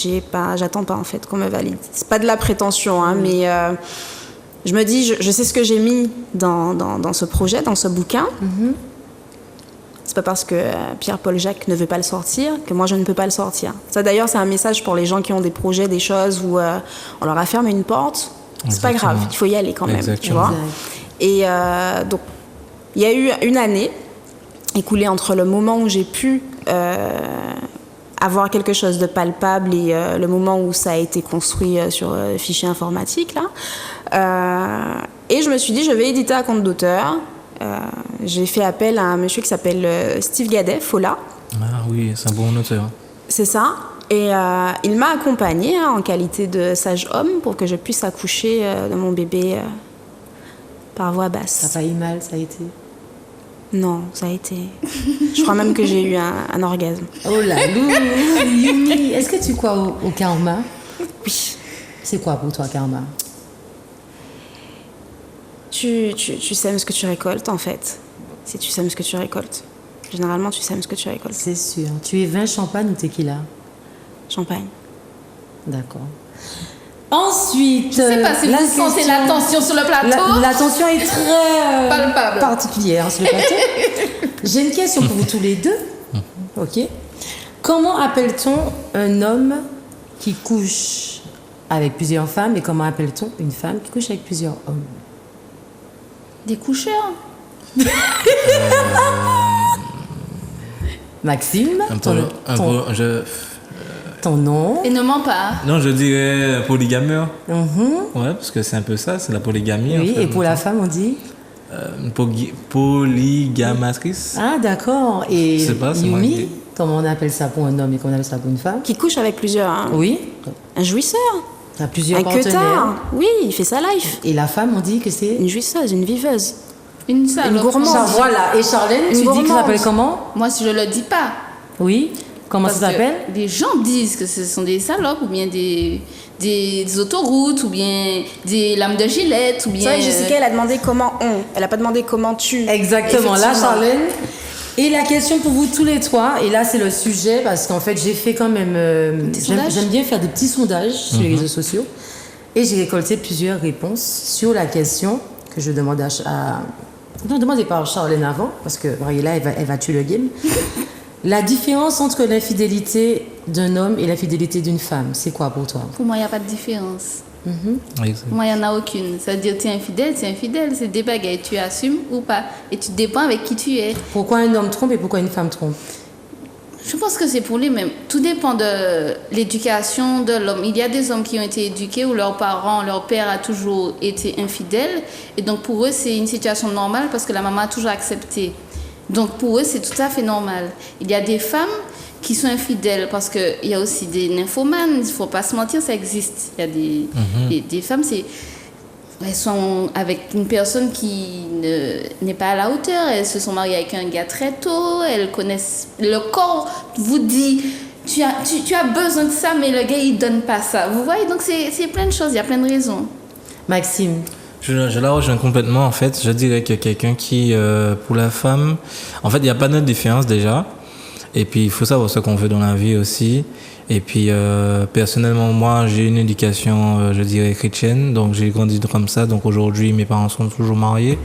j'attends pas en fait qu'on me valide. C'est pas de la prétention, hein, mais je me dis, je sais ce que j'ai mis dans ce projet, dans ce bouquin. C'est pas parce que Pierre-Paul Jacques ne veut pas le sortir que moi je ne peux pas le sortir. Ça d'ailleurs, c'est un message pour les gens qui ont des projets, des choses où on leur a fermé une porte. C'est pas grave, il faut y aller quand même. Exactement. Tu vois. Et donc, il y a eu une année écoulée entre le moment où j'ai pu avoir quelque chose de palpable et le moment où ça a été construit sur fichier informatique là. Et je me suis dit je vais éditer à compte d'auteur. J'ai fait appel à un monsieur qui s'appelle Steve Gadet, Fola. Ah oui, c'est un bon auteur. C'est ça. Et il m'a accompagnée en qualité de sage-homme pour que je puisse accoucher de mon bébé par voix basse. Ça n'a pas eu mal, ça a été. Non, ça a été. Je crois même que j'ai eu un orgasme. Oh là, Yumi, est-ce que tu crois au karma? Oui. C'est quoi pour toi, karma? Tu sèmes ce que tu récoltes, en fait. Si tu sèmes ce que tu récoltes. Généralement, tu sèmes ce que tu récoltes. C'est sûr. Tu es vin, champagne ou tequila? Champagne. D'accord. Ensuite, Je sais pas si vous sentez la tension sur le plateau. La tension est très palpable, particulière sur le plateau. J'ai une question pour vous tous les deux. Ok. Comment appelle-t-on un homme qui couche avec plusieurs femmes et comment appelle-t-on une femme qui couche avec plusieurs hommes? Des coucheurs. Maxime, ton nom? Et ne mens pas. Non, je dirais polygameur. Ouais, parce que c'est un peu ça, c'est la polygamie. Oui, en fait, et pour la femme, on dit polygamatrice. Ah, d'accord. Et Je sais pas, c'est moi Yumi, qui- comment on appelle ça pour un homme et comment on appelle ça pour une femme? Qui couche avec plusieurs. Hein. Oui. Un jouisseur. Tu as plusieurs Un partenaires. queutard. Oui, il fait sa life. Et la femme, on dit que c'est... Une jouisseuse, une viveuse. Une salope. Une gourmande. Ça, voilà. Et Charlène, tu dis que ça gourmande. s'appelle comment? Moi, si je le dis pas. Oui. Comment Parce ça que s'appelle? les gens disent que ce sont des salopes ou bien des autoroutes ou bien des lames de gilette ou bien... C'est vrai que Jessica, elle a demandé comment on. Elle a pas demandé comment tu. Exactement. Là, Effectivement. Charlène. Et la question pour vous tous les trois, et là c'est le sujet parce qu'en fait j'ai fait quand même... j'aime bien faire des petits sondages sur les réseaux sociaux et j'ai récolté plusieurs réponses sur la question que je demande non, demandez pas à Charlène avant parce que Mariella elle va tuer le game. La différence entre l'infidélité d'un homme et l'infidélité d'une femme, c'est quoi pour toi? Pour moi, il n'y a pas de différence. Exact. Pour moi, il n'y en a aucune. Ça veut dire que tu es infidèle, c'est infidèle. C'est des bagailles. Tu assumes ou pas. Et tu dépends avec qui tu es. Pourquoi un homme trompe et pourquoi une femme trompe? Je pense que c'est pour les mêmes. Tout dépend de l'éducation de l'homme. Il y a des hommes qui ont été éduqués où leurs parents, leur père a toujours été infidèle. Et donc pour eux, c'est une situation normale parce que la maman a toujours accepté. Donc pour eux, c'est tout à fait normal. Il y a des femmes qui sont infidèles parce qu'il y a aussi des nymphomanes. Il ne faut pas se mentir, ça existe. Il y a des femmes, elles sont avec une personne qui n'est pas à la hauteur. Elles se sont mariées avec un gars très tôt. Elles connaissent... Le corps vous dit, tu as besoin de ça, mais le gars, il ne donne pas ça. Vous voyez, donc c'est plein de choses, il y a plein de raisons. Maxime. Je la rejoins complètement en fait. Je dirais que quelqu'un qui, pour la femme, en fait, il n'y a pas de différence déjà. Et puis, il faut savoir ce qu'on veut dans la vie aussi. Et puis, personnellement, moi, j'ai une éducation, je dirais, chrétienne. Donc, j'ai grandi comme ça. Donc, aujourd'hui, mes parents sont toujours mariés.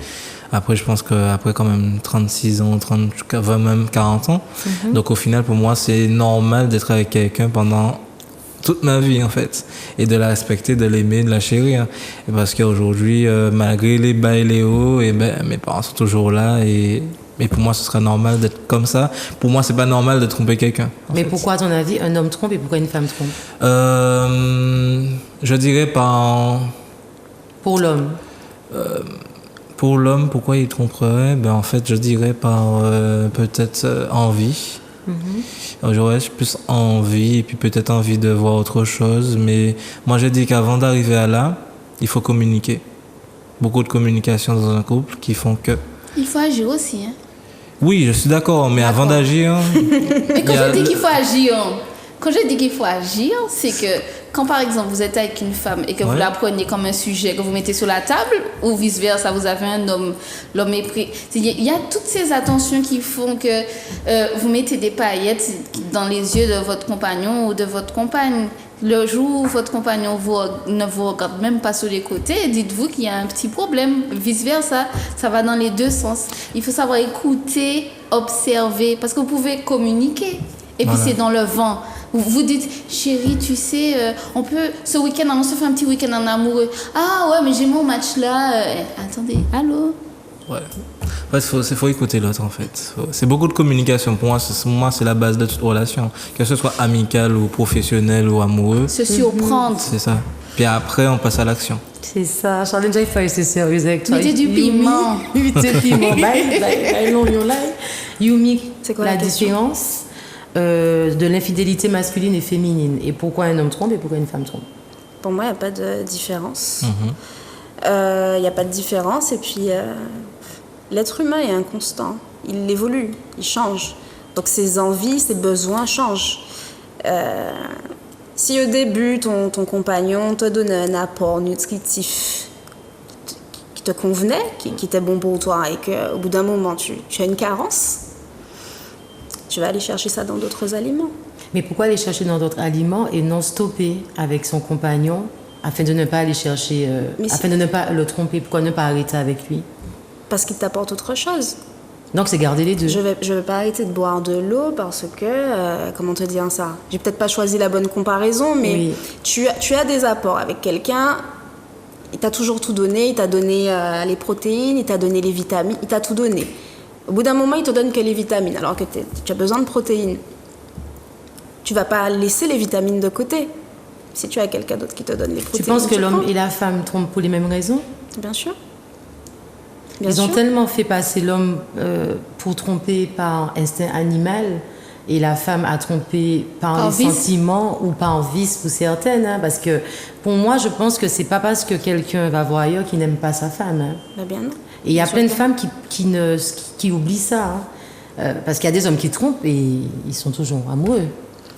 Après, je pense qu'après quand même 36 ans, 30, même 40 ans. Donc, au final, pour moi, c'est normal d'être avec quelqu'un pendant toute ma vie en fait, et de la respecter, de l'aimer, de la chérir, et parce qu'aujourd'hui malgré les bas et les hauts, et mes parents sont toujours là, et pour moi ce sera normal d'être comme ça. Pour moi c'est pas normal de tromper quelqu'un. Mais pourquoi à ton avis un homme trompe et pourquoi une femme trompe? Je dirais Pour l'homme. Pour l'homme, pourquoi il tromperait? En fait je dirais par peut-être envie. J'aurais plus envie, et puis peut-être envie de voir autre chose, mais moi je dis qu'avant d'arriver à là, il faut communiquer. Beaucoup de communication dans un couple qui font que... Il faut agir aussi. Hein. Oui, je suis d'accord, mais avant d'agir... Mais quand je dis qu'il faut agir, c'est que quand par exemple vous êtes avec une femme et que vous la prenez comme un sujet que vous mettez sur la table, ou vice versa, vous avez un homme, l'homme est pris. Il y a toutes ces attentions qui font que vous mettez des paillettes dans les yeux de votre compagnon ou de votre compagne. Le jour où votre compagnon ne vous regarde même pas sur les côtés, dites-vous qu'il y a un petit problème. Vice versa, ça va dans les deux sens. Il faut savoir écouter, observer, parce que vous pouvez communiquer. Et puis c'est dans le vent. Vous dites, chérie, tu sais, ce week-end, on se fait un petit week-end en amoureux. Ah ouais, mais j'ai mon match là. Attendez, allô? Ouais. fait, faut écouter l'autre, en fait. C'est beaucoup de communication. Pour moi, c'est la base de toute relation. Que ce soit amicale ou professionnelle ou amoureux. Se surprendre. C'est ça. Puis après, on passe à l'action. C'est ça. Charlène, j'ai failli se sérieuse avec toi. Mettez du piment. Mettez du piment. Bye, long, Yumi, C'est quoi la la question? différence de l'infidélité masculine et féminine. Et pourquoi un homme trompe et pourquoi une femme trompe? Pour moi, il n'y a pas de différence. Il n'y a pas de différence. Et puis, l'être humain est inconstant. Il évolue, il change. Donc, ses envies, ses besoins changent. Si au début, ton compagnon te donnait un apport nutritif qui te convenait, qui était bon pour toi, et qu'au bout d'un moment, tu as une carence, tu vas aller chercher ça dans d'autres aliments. Mais pourquoi aller chercher dans d'autres aliments et non stopper avec son compagnon afin de ne pas aller chercher, afin de ne pas le tromper? Pourquoi ne pas arrêter avec lui? Parce qu'il t'apporte autre chose. Donc c'est garder les deux. Je vais pas arrêter de boire de l'eau parce que, comment te dire ça? J'ai peut-être pas choisi la bonne comparaison, mais Oui. tu as des apports avec quelqu'un, il t'a toujours tout donné, il t'a donné les protéines, il t'a donné les vitamines, il t'a tout donné. Au bout d'un moment, il te donne que les vitamines, alors que tu as besoin de protéines. Tu vas pas laisser les vitamines de côté si tu as quelqu'un d'autre qui te donne les Tu protéines. penses que tu l'homme prends. et la femme trompent pour les mêmes raisons? Bien sûr. Ils ont tellement fait passer l'homme pour tromper par instinct animal et la femme à tromper par les vice. sentiments ou par vice pour certaines. Hein, parce que pour moi, je pense que c'est pas parce que quelqu'un va voir ailleurs qu'il n'aime pas sa femme. Hein. Bah bien non. Et il y a Bien plein de sûr. femmes qui oublient ça. Hein. Parce qu'il y a des hommes qui trompent et ils sont toujours amoureux.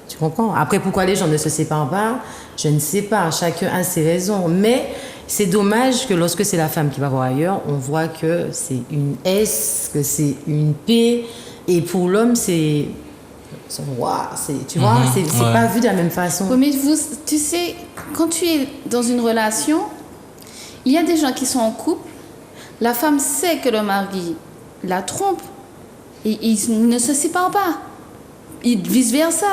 Tu comprends? Après, pourquoi les gens ne se séparent pas? Je ne sais pas. Chacun a ses raisons. Mais c'est dommage que lorsque c'est la femme qui va voir ailleurs, on voit que c'est une S, que c'est une P. Et pour l'homme, c'est... Waouh, tu vois, c'est ouais. pas vu de la même façon. Oui, mais tu sais, quand tu es dans une relation, il y a des gens qui sont en couple, la femme sait que le mari la trompe et ils ne se séparent pas. Et vice-versa.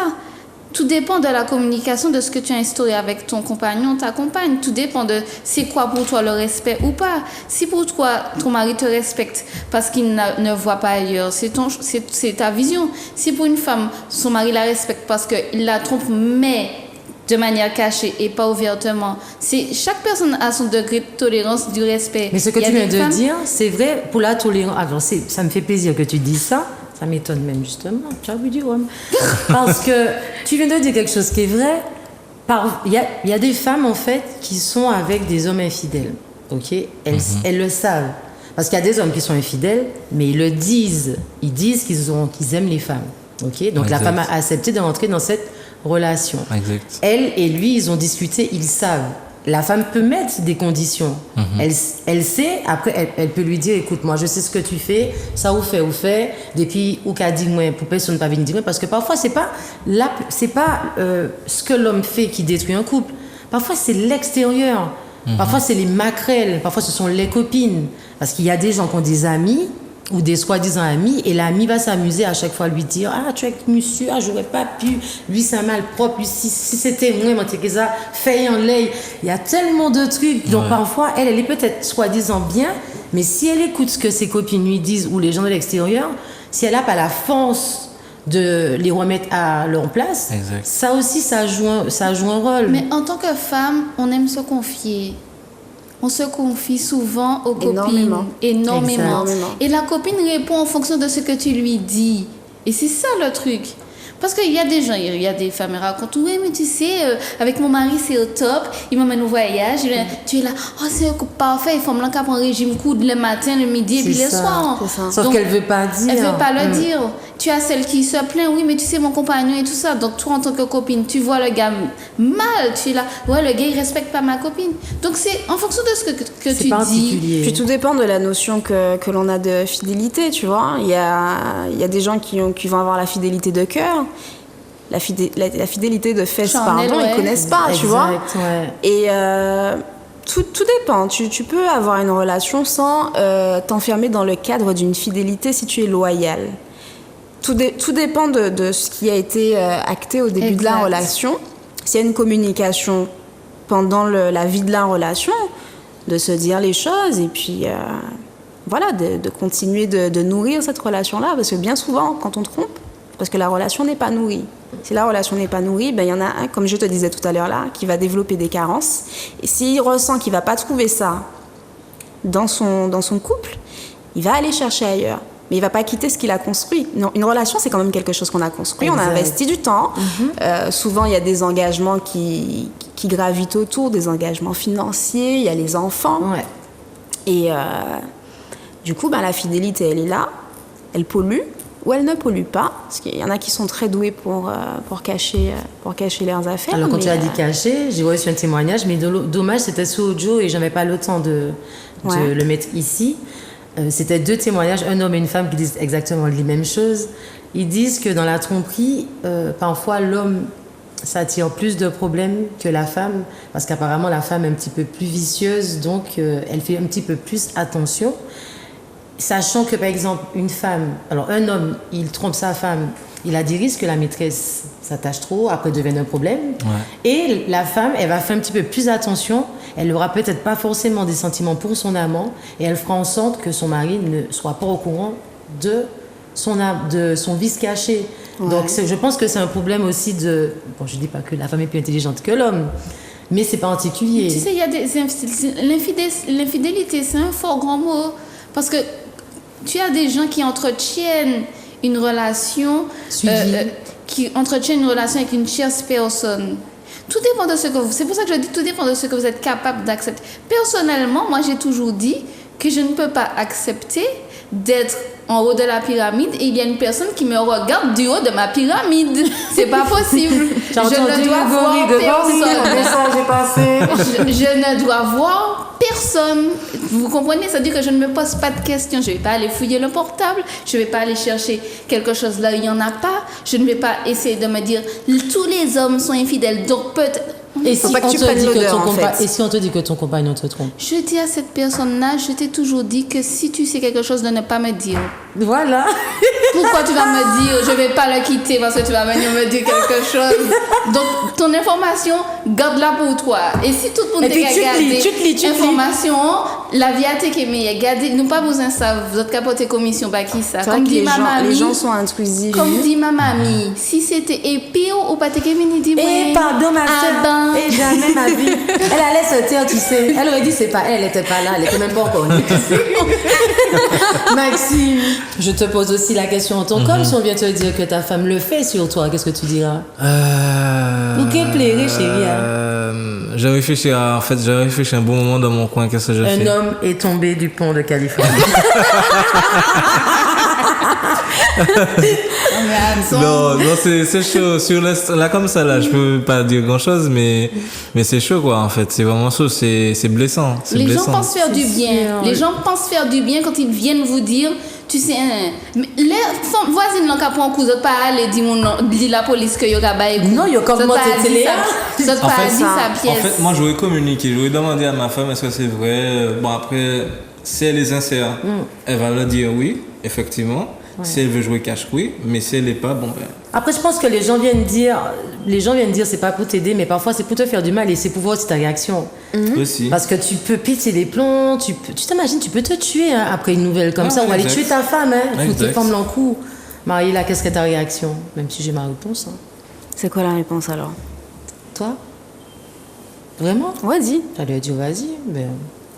Tout dépend de la communication, de ce que tu as instauré avec ton compagnon, ta compagne. Tout dépend de c'est quoi pour toi le respect ou pas. Si pour toi, ton mari te respecte parce qu'il ne voit pas ailleurs, c'est ta vision. Si pour une femme, son mari la respecte parce qu'il la trompe, mais de manière cachée et pas ouvertement. Chaque personne a son degré de tolérance du respect. Mais ce que Il y a tu viens des de femmes- dire, c'est vrai pour la tolérance. Alors, ça me fait plaisir que tu dises ça. Ça m'étonne même justement. Tu as vu du rhum. Parce que tu viens de dire quelque chose qui est vrai. Il y a des femmes en fait qui sont avec des hommes infidèles. Ok, elles le savent. Parce qu'il y a des hommes qui sont infidèles, mais ils le disent. Ils disent qu'ils aiment les femmes. Ok, donc la Exact. femme a accepté de rentrer dans cette relation. Exact. Elle et lui, ils ont discuté, ils savent. La femme peut mettre des conditions. Elle sait, après, elle peut lui dire, écoute, moi, je sais ce que tu fais, ça ou fait, depuis, ou qu'a dit moi, pour personne ne pas venir dire, parce que parfois, c'est pas ce que l'homme fait qui détruit un couple. Parfois, c'est l'extérieur. Parfois, c'est les maquerelles. Parfois, ce sont les copines. Parce qu'il y a des gens qui ont des amis, ou des soi-disant amis, et l'ami va s'amuser à chaque fois à lui dire « Ah, tu es avec monsieur, ah, j'aurais pas pu, lui c'est un malpropre, lui si c'était moi, moi t'es ça, fais en l'air. » Il y a tellement de trucs, donc parfois, elle est peut-être soi-disant bien, mais si elle écoute ce que ses copines lui disent, ou les gens de l'extérieur, si elle n'a pas la force de les remettre à leur place, Exact. ça aussi, ça joue un rôle. Mais en tant que femme, on aime se confier. On se confie souvent aux copines. Énormément. Énormément. Exactement. Et la copine répond en fonction de ce que tu lui dis. Et c'est ça le truc. Parce qu'il y a des gens, il y a des femmes qui racontent, oui, mais tu sais, avec mon mari, c'est au top, il m'emmène au voyage, tu es là, oh, c'est un couple parfait, il faut me l'encaper en régime coude le matin, le midi et puis le ça. soir. C'est ça. Sauf Donc, qu'elle veut pas dire. elle veut pas le dire. Tu as celle qui se plaint, oui, mais tu sais, mon compagnon et tout ça. Donc, toi, en tant que copine, tu vois le gars mal. Tu es là, ouais, le gars, il respecte pas ma copine. Donc, c'est en fonction de ce que C'est tu dis. particulier. Puis tout dépend de la notion que l'on a de fidélité, tu vois. Il y a des gens qui vont avoir la fidélité de cœur. La fidélité de fesses, Charnel, pardon, ouais. ils connaissent pas, tu vois. Exact, ouais. Et tout dépend. Tu peux avoir une relation sans t'enfermer dans le cadre d'une fidélité si tu es loyal. Tout dépend de ce qui a été acté au début de la Exact. relation. S'il y a une communication pendant la vie de la relation, de se dire les choses et puis voilà, de continuer de nourrir cette relation-là, parce que bien souvent, quand on trompe, parce que la relation n'est pas nourrie. Si la relation n'est pas nourrie, ben, il y en a un, comme je te disais tout à l'heure là, qui va développer des carences. Et s'il ressent qu'il ne va pas trouver ça dans son couple, il va aller chercher ailleurs. Mais il ne va pas quitter ce qu'il a construit. Non, une relation, c'est quand même quelque chose qu'on a construit. Exact. On a investi du temps. Souvent, il y a des engagements qui gravitent autour, des engagements financiers, il y a les enfants. Ouais. Et du coup, ben, la fidélité, elle est là. Elle pollue ou elle ne pollue pas. Parce qu'il y en a qui sont très doués pour cacher leurs affaires. Alors, quand mais, tu as dit caché, j'ai reçu un témoignage, mais dommage, c'était sous audio et je n'avais pas le temps de le mettre ici. C'était 2 témoignages, un homme et une femme qui disent exactement les mêmes choses. Ils disent que dans la tromperie, parfois l'homme s'attire plus de problèmes que la femme, parce qu'apparemment la femme est un petit peu plus vicieuse, donc elle fait un petit peu plus attention. Sachant que par exemple une femme, alors un homme, il trompe sa femme, il a des risques que la maîtresse s'attache trop, après devienne un problème. Ouais. Et la femme, elle va faire un petit peu plus attention. Elle n'aura peut-être pas forcément des sentiments pour son amant et elle fera en sorte que son mari ne soit pas au courant de son vice caché. Ouais. Donc je pense que c'est un problème aussi de... Bon, je ne dis pas que la femme est plus intelligente que l'homme, mais c'est particulier. Tu sais, il y a l'infidélité, c'est un fort grand mot. Parce que tu as des gens qui entretiennent une relation... qui entretiennent une relation avec une tierce personne. Tout dépend de ce que vous... C'est pour ça que je dis tout dépend de ce que vous êtes capable d'accepter. Personnellement, moi, j'ai toujours dit que je ne peux pas accepter d'être en haut de la pyramide et il y a une personne qui me regarde du haut de ma pyramide. C'est pas possible. Je ne dois voir personne. Je ne dois voir personne. Vous comprenez? Ça veut dire que je ne me pose pas de questions. Je ne vais pas aller fouiller le portable. Je ne vais pas aller chercher quelque chose là où il n'y en a pas. Je ne vais pas essayer de me dire tous les hommes sont infidèles. Donc peut-être... Et si, et si on te dit que ton compagnon te trompe? Je dis à cette personne-là, je t'ai toujours dit que si tu sais quelque chose, de ne pas me dire. Voilà. Pourquoi tu vas me dire, je ne vais pas le quitter parce que tu vas venir me dire quelque chose? Donc, ton information, garde-la pour toi. Et si tout le monde te garde l'information, la vie a été meilleure. Gardez, nous pas besoin de ça, vous êtes capoté commission, bah qui ça? Comme dit ma mamie. Les gens sont intrusifs. Comme dit ma mamie, si c'était pire ou pas, t'es qu'elle dit, oui. Pardon, ma soeur. Et jamais ma vie. Elle allait se taire, tu sais. Elle aurait dit c'est pas elle n'était pas là, elle était même pas encore née. Maxime, je te pose aussi la question en tant qu'homme, si on vient te dire que ta femme le fait sur toi, qu'est-ce que tu diras? Ou qu'est-ce plairait, chérie? J'ai réfléchi un bon moment dans mon coin, qu'est-ce que je fais? Un homme est tombé du pont de Californie. Non, c'est chaud. Là, comme ça, là, je peux pas dire grand chose, mais c'est chaud, quoi, en fait. C'est vraiment chaud, c'est blessant. Les gens pensent faire du bien. Les gens pensent faire du bien quand ils viennent vous dire, tu sais, les voisines n'ont qu'à prendre un coup de pas aller dire la police que yoga ba écoute. Non, yo comme moi t'es télé. Ça pas dit sa pièce. En fait, moi, j'aurais communiqué, j'aurais demandé à ma femme est-ce que c'est vrai. Bon, après, si elle est sincère, elle va leur dire oui, effectivement. Ouais. Si elle veut jouer cash, oui, mais si elle n'est pas, bon ben... Après, je pense que les gens viennent dire c'est pas pour t'aider, mais parfois c'est pour te faire du mal et c'est pour voir aussi ta réaction. Aussi. Parce que tu peux péter les plombs, tu t'imagines, tu peux te tuer hein, après une nouvelle comme ça, ou aller tuer ta femme, hein, foutre tes femmes dans le cou. Marie-là, qu'est-ce que ta réaction? Même si j'ai ma réponse. Hein. C'est quoi la réponse alors? Toi? Vraiment? Ouais, dis. J'allais dire vas-y, mais...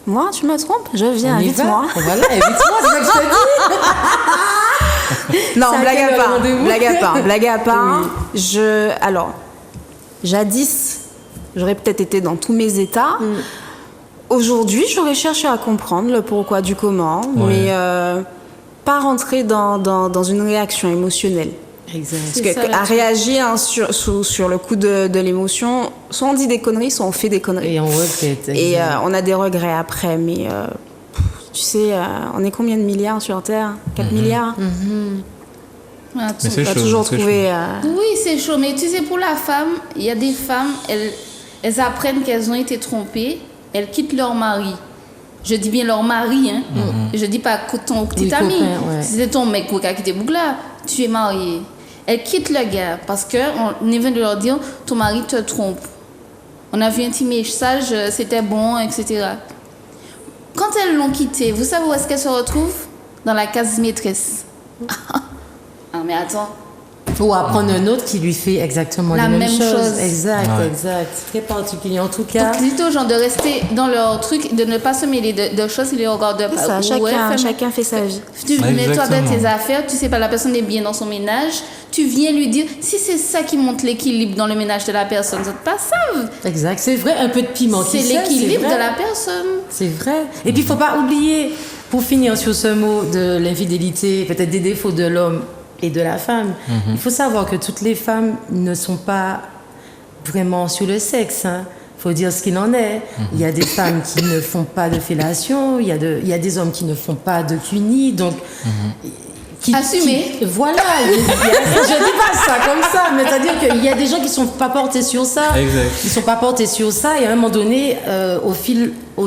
Moi, tu me trompes? Je viens, invite-moi. Voilà, invite-moi, c'est ça que je te dis. Non, blague à part. Oui. Alors, jadis, j'aurais peut-être été dans tous mes états. Aujourd'hui, j'aurais cherché à comprendre le pourquoi du comment, mais pas rentrer dans une réaction émotionnelle. Exact. Parce qu'à réagir hein, sur le coup de l'émotion, soit on dit des conneries, soit on fait des conneries. Et on regrette. Et on a des regrets après, mais tu sais, on est combien de milliards sur Terre? 4 milliards Mais c'est chaud. Toujours trouver. Oui, c'est chaud, mais tu sais, pour la femme, il y a des femmes, elles apprennent qu'elles ont été trompées, elles quittent leur mari. Je dis bien leur mari, hein. Je dis pas ton petit ami. Copain, Si c'est ton mec qui a quitté Bougla, tu es marié. Elle quitte le gars parce qu'on vient de leur dire ton mari te trompe. On a vu un petit message, c'était bon, etc. Quand elles l'ont quitté, vous savez où est-ce qu'elles se retrouvent? Dans la case maîtresse. Ah, mais attends. Ou apprendre un autre qui lui fait exactement La les mêmes même chose. Exact, Ouais. exact. C'est très particulier. En tout cas, Donc, dites aux gens de rester dans leur truc, de ne pas se mêler de choses qui les regardent C'est pas. ça, Ouais, chacun fait sa vie. Tu Ouais, mets-toi dans exactement. tes affaires, tu sais pas, la personne est bien dans son ménage, tu viens lui dire, si c'est ça qui monte l'équilibre dans le ménage de la personne, ça pas savent. exact. C'est vrai, un peu de piment. C'est qui sait, l'équilibre c'est de vrai. la personne. C'est vrai. Et puis, il faut pas oublier, pour finir sur ce mot de l'infidélité, peut-être des défauts de l'homme et de la femme, il faut savoir que toutes les femmes ne sont pas vraiment sur le sexe. Il faut dire ce qu'il en est. Il y a des femmes qui ne font pas de fellation, il y a des hommes qui ne font pas de cuni, donc... Assumer. Voilà, je dis pas ça comme ça, mais c'est-à-dire qu'il y a des gens qui sont pas portés sur ça. Exact. Ils sont pas portés sur ça et à un moment donné, au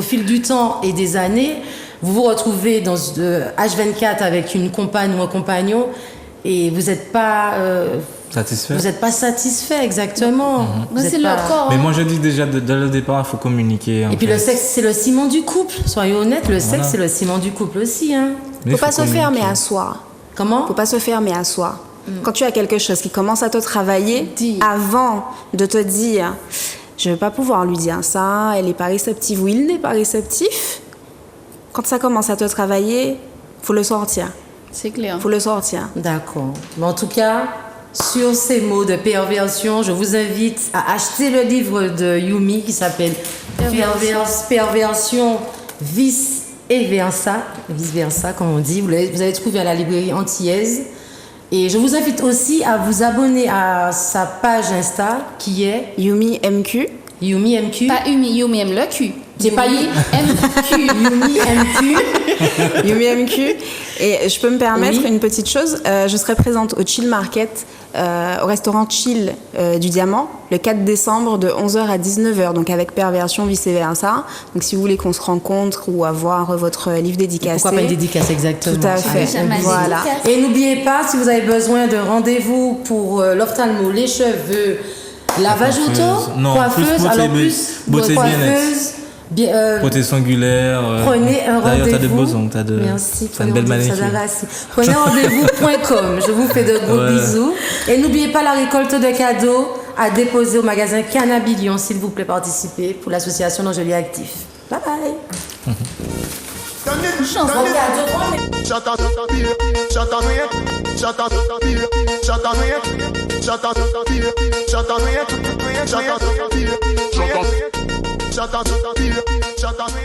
fil du temps et des années, vous vous retrouvez dans H24 avec une compagne ou un compagnon et vous n'êtes pas Satisfait? vous êtes pas satisfait exactement. Vous C'est êtes leur pas- corps. Mais hein. moi, je dis déjà, dès le départ, il faut communiquer. en Et puis fait. le sexe, c'est le ciment du couple. Soyons honnêtes, le sexe, Voilà. c'est le ciment du couple aussi. Hein. Mais Faut il pas se communiquer. fermer à soi. Comment? Faut pas se fermer à soi. Quand tu as quelque chose qui commence à te travailler, Dis. avant de te dire, je vais pas pouvoir lui dire ça, elle est pas réceptive ou il n'est pas réceptif, quand ça commence à te travailler, faut le sortir. C'est clair. Faut le sortir. D'accord. Mais en tout cas, sur ces mots de perversion, je vous invite à acheter le livre de Yumi qui s'appelle Perversion, vice et versa. Vice versa, comme on dit. Vous allez trouver à la librairie antillaise. Et je vous invite aussi à vous abonner à sa page Insta qui est Yumi MQ. Yumi MQ. Pas Yumi aime le cul. J'ai pas Yumi dit. aime le cul. Yumi MQ. Yumi MQ. Et je peux me permettre Oui. une petite chose. Je serai présente au Chill Market, au restaurant Chill du Diamant, le 4 décembre de 11h à 19h, donc avec Perversion, vice versa. Donc si vous voulez qu'on se rencontre ou avoir votre livre dédicacé. Pourquoi pas une dédicace exactement. Tout à fait. J'aime la Voilà. dédicace. Et n'oubliez pas, si vous avez besoin d'un rendez-vous pour l'ophtalmo, les cheveux, lavage Coiffeuse. auto, Non, coiffeuse, plus beauté, alors mais- plus beauté coiffeuse, Prothèse angulaire. prenez un D'ailleurs, rendez-vous. t'as de beaux ongles, t'as Merci, t'as une belle prenez manicure. Prenez rendez-vous.com. Je vous fais de gros Ouais. bisous. Et n'oubliez pas la récolte de cadeaux à déposer au magasin Cannabilion, s'il vous plaît, participez pour l'association d'Angelier Actif. Bye bye. Shut up.